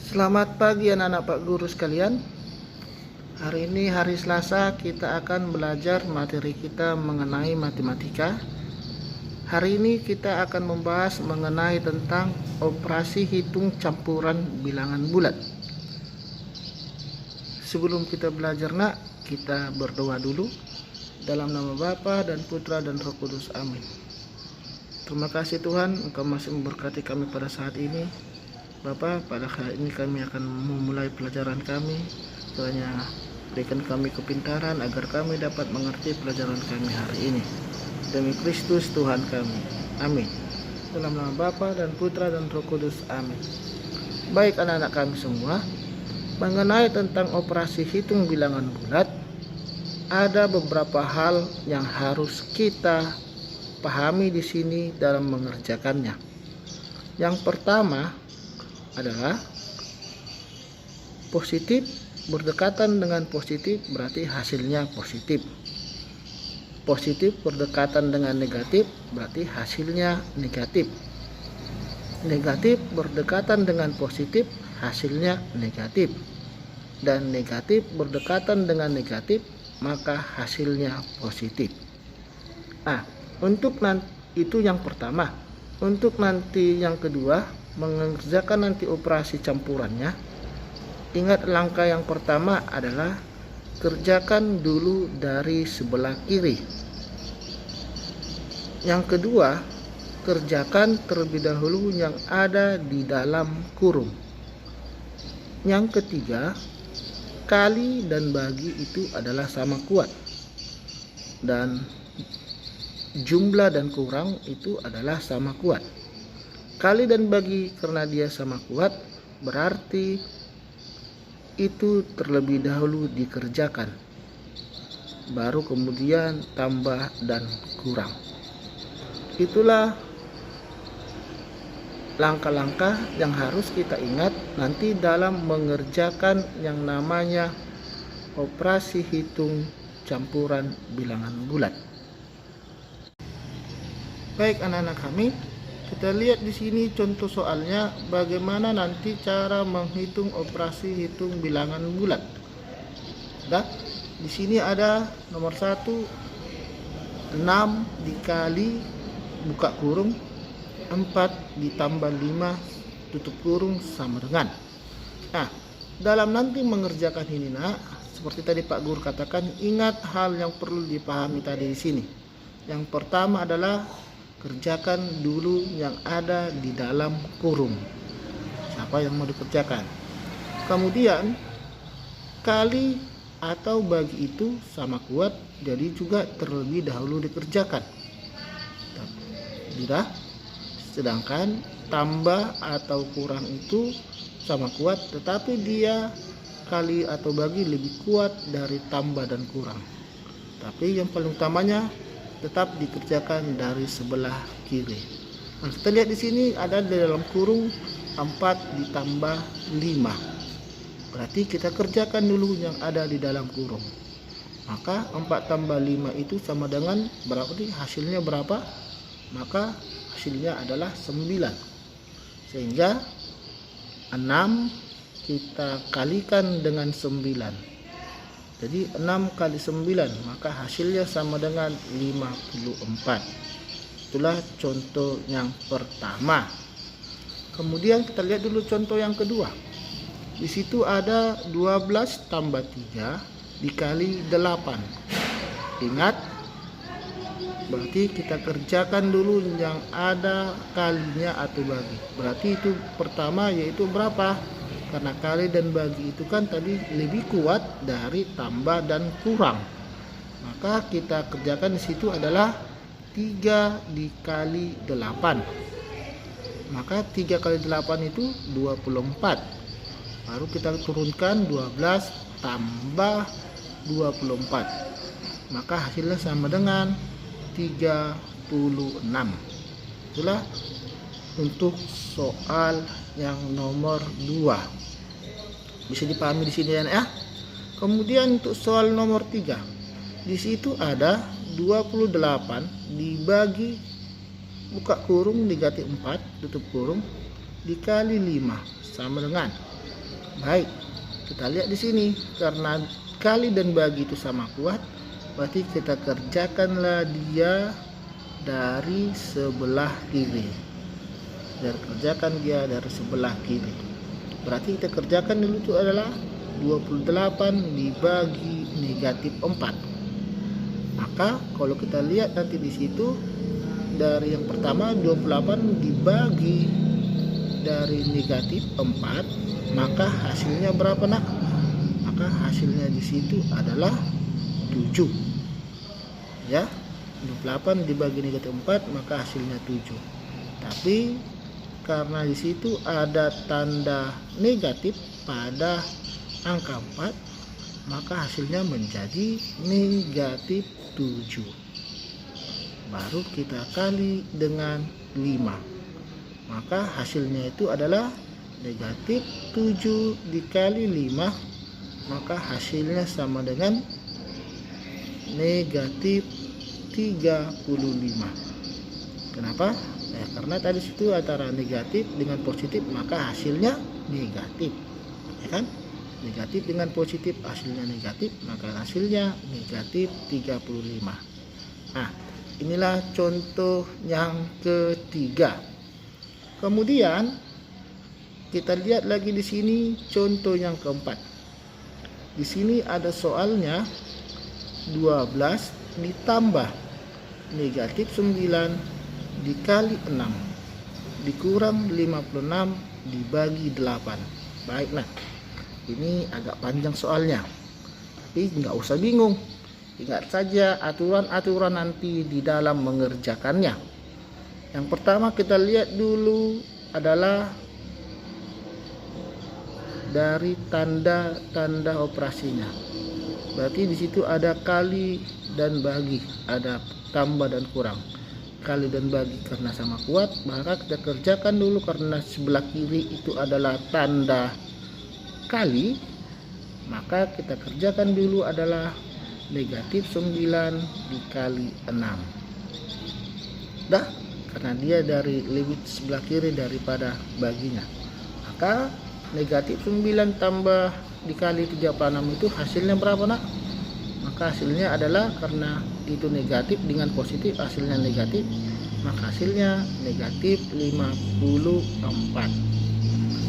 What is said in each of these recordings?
Selamat pagi anak-anak Pak Guru sekalian. Hari ini hari Selasa, kita akan belajar materi kita mengenai matematika. Hari ini kita akan membahas mengenai tentang operasi hitung campuran bilangan bulat. Sebelum kita belajar kita berdoa dulu. Dalam nama Bapa dan Putra dan Roh Kudus, amin. Terima kasih Tuhan, Engkau masih memberkati kami pada saat ini. Bapa, pada hari ini kami akan memulai pelajaran kami. Kiranya berikan kami kepintaran agar kami dapat mengerti pelajaran kami hari ini. Demi Kristus Tuhan kami, amin. Dalam nama Bapa dan Putra dan Roh Kudus, amin. Baik anak-anak kami semua, mengenai tentang operasi hitung bilangan bulat, ada beberapa hal yang harus kita pahami di sini dalam mengerjakannya. Yang pertama adalah positif berdekatan dengan positif berarti hasilnya positif. Positif berdekatan dengan negatif berarti hasilnya negatif. Negatif berdekatan dengan positif hasilnya negatif. Dan negatif berdekatan dengan negatif maka hasilnya positif. Untuk nanti itu yang pertama. Untuk nanti yang kedua, mengerjakan nanti operasi campurannya, ingat langkah yang pertama adalah kerjakan dulu dari sebelah kiri. Yang kedua, kerjakan terlebih dahulu yang ada di dalam kurung. Yang ketiga, kali dan bagi itu adalah sama kuat, dan jumlah dan kurang itu adalah sama kuat. Kali dan bagi karena dia sama kuat berarti itu terlebih dahulu dikerjakan, baru kemudian tambah dan kurang. Itulah langkah-langkah yang harus kita ingat nanti dalam mengerjakan yang namanya operasi hitung campuran bilangan bulat. Baik anak-anak kami, kita lihat di sini contoh soalnya bagaimana nanti cara menghitung operasi hitung bilangan bulat. Di sini ada nomor 1, 6 dikali buka kurung 4 ditambah 5 tutup kurung sama dengan. Dalam nanti mengerjakan ini seperti tadi Pak Guru katakan, ingat hal yang perlu dipahami tadi di sini. Yang pertama adalah kerjakan dulu yang ada di dalam kurung. Apa yang mau dikerjakan? Kemudian kali atau bagi itu sama kuat, jadi juga terlebih dahulu dikerjakan. Sudah. Sedangkan tambah atau kurang itu sama kuat, tetapi dia kali atau bagi lebih kuat dari tambah dan kurang. Tapi yang paling utamanya tetap dikerjakan dari sebelah kiri. Kita lihat di sini ada di dalam kurung 4 ditambah 5. Berarti kita kerjakan dulu yang ada di dalam kurung. Maka 4 tambah 5 itu sama dengan berapa nih? Hasilnya berapa? Maka hasilnya adalah 9. Sehingga 6 kita kalikan dengan 9. Jadi 6 kali 9 maka hasilnya sama dengan 54. Itulah contoh yang pertama. Kemudian kita lihat dulu contoh yang kedua. Di situ ada 12 tambah 3 dikali 8. Ingat, berarti kita kerjakan dulu yang ada kalinya atau bagi. Berarti itu pertama yaitu berapa? Karena kali dan bagi itu kan tadi lebih kuat dari tambah dan kurang. Maka kita kerjakan di situ adalah 3 dikali 8. Maka 3 kali 8 itu 24. Baru kita turunkan 12 tambah 24. Maka hasilnya sama dengan 36. Itulah untuk soal yang nomor 2. Bisa dipahami di sini ya. Kemudian untuk soal nomor 3. Di situ ada 28 dibagi buka kurung dikali 4 tutup kurung dikali 5 sama dengan Baik, kita lihat di sini karena kali dan bagi itu sama kuat, berarti kita kerjakanlah dia dari sebelah kiri. Dan kerjakan dia dari sebelah kiri. Berarti kita kerjakan dulu itu adalah 28 dibagi negatif 4. Maka kalau kita lihat nanti di situ, dari yang pertama 28 dibagi dari negatif 4, maka hasilnya berapa nak? Maka hasilnya di situ adalah 7. Ya, 28 dibagi negatif 4 maka hasilnya 7. Tapi karena di situ ada tanda negatif pada angka 4, maka hasilnya menjadi negatif 7. Baru kita kali dengan 5. Maka hasilnya itu adalah negatif 7 dikali 5, maka hasilnya sama dengan negatif 35. Kenapa? Ya, karena tadi situ antara negatif dengan positif, maka hasilnya negatif, ya kan? Negatif dengan positif hasilnya negatif, maka hasilnya negatif 35. Nah, inilah contoh yang ketiga. Kemudian kita lihat lagi di sini contoh yang keempat. Di sini ada soalnya 12 ditambah negatif 9 dikali 6 dikurang 56 dibagi 8. Baik, nah ini agak panjang soalnya, tapi nggak usah bingung. Ingat saja aturan-aturan nanti di dalam mengerjakannya. Yang pertama kita lihat dulu adalah dari tanda-tanda operasinya. Berarti di situ ada kali dan bagi, ada tambah dan kurang. Kali dan bagi karena sama kuat, maka kita kerjakan dulu karena sebelah kiri itu adalah tanda kali, maka kita kerjakan dulu adalah negatif 9 dikali 6. Dah, karena dia dari lebih sebelah kiri daripada baginya, maka negatif 9 tambah dikali 36 itu hasilnya berapa nak? Maka hasilnya adalah karena itu negatif dengan positif hasilnya negatif, maka hasilnya negatif 54.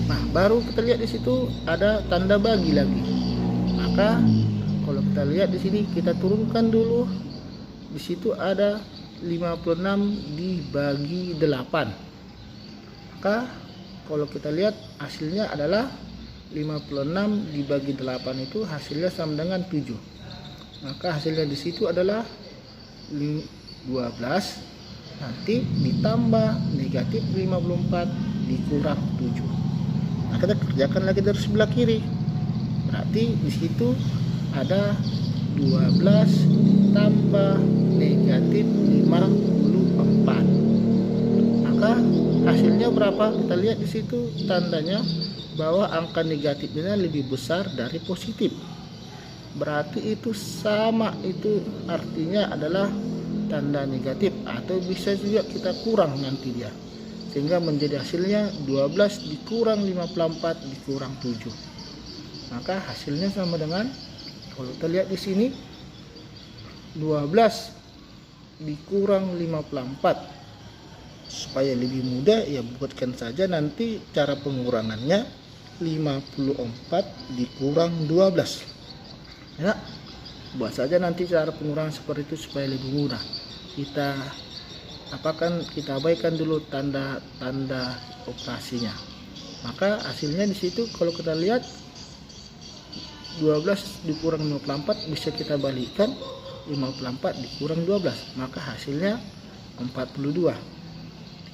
Nah, baru kita lihat di situ ada tanda bagi lagi. Maka kalau kita lihat di sini kita turunkan dulu. Di situ ada 56 dibagi 8. Maka kalau kita lihat hasilnya adalah 56 dibagi 8 itu hasilnya sama dengan 7. Maka hasilnya di situ adalah 12 nanti ditambah negatif 54 dikurang 7. Nah, kita kerjakan lagi dari sebelah kiri. Berarti di situ ada 12 tambah negatif 54. Maka hasilnya berapa? Kita lihat di situ tandanya bahwa angka negatifnya lebih besar dari positif. Berarti itu sama, itu artinya adalah tanda negatif, atau bisa juga kita kurang nanti dia, sehingga menjadi hasilnya 12 dikurang 54 dikurang 7. Maka hasilnya sama dengan, kalau kita lihat di sini 12 dikurang 54. Supaya lebih mudah ya buatkan saja nanti cara pengurangannya 54 dikurang 12. Ya, buat saja nanti cara pengurangan seperti itu supaya lebih mudah. Kita abaikan dulu tanda-tanda operasinya. Maka hasilnya di situ kalau kita lihat 12 dikurang 54 bisa kita balikkan 54 dikurang 12, maka hasilnya 42.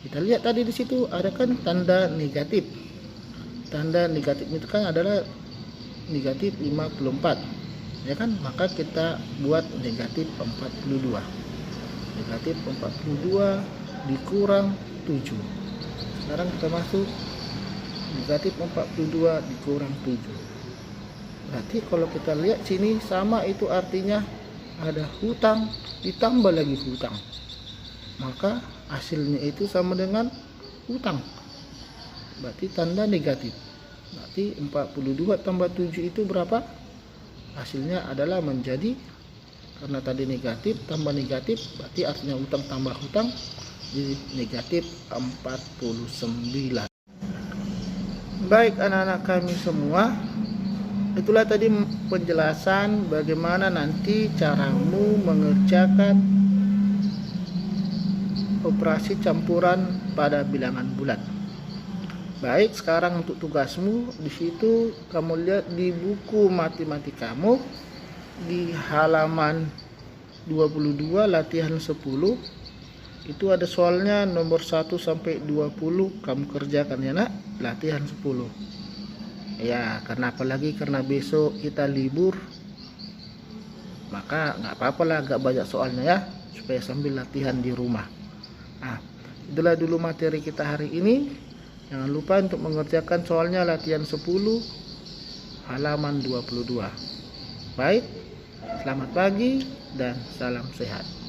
Kita lihat tadi di situ ada kan tanda negatif. Tanda negatif itu kan adalah negatif 54. Ya kan, maka kita buat negatif 42. Negatif 42 dikurang 7. Sekarang kita masuk negatif 42 dikurang 7. Berarti kalau kita lihat sini sama, itu artinya ada hutang ditambah lagi hutang. Maka hasilnya itu sama dengan hutang. Berarti tanda negatif. Berarti 42 tambah 7 itu berapa? Hasilnya adalah menjadi, karena tadi negatif tambah negatif, berarti artinya hutang tambah hutang jadi negatif 49. Baik anak-anak kami semua, itulah tadi penjelasan bagaimana nanti caramu mengerjakan operasi campuran pada bilangan bulat. Baik, sekarang untuk tugasmu di situ kamu lihat di buku matematikamu di halaman 22 latihan 10 itu ada soalnya nomor 1 sampai 20, kamu kerjakan ya nak, latihan 10. Ya, karena apalagi karena besok kita libur, maka nggak apa-apa lah agak banyak soalnya ya, supaya sambil latihan di rumah. Nah, itulah dulu materi kita hari ini. Jangan lupa untuk mengerjakan soalnya latihan 10 halaman 22. Baik, selamat pagi dan salam sehat.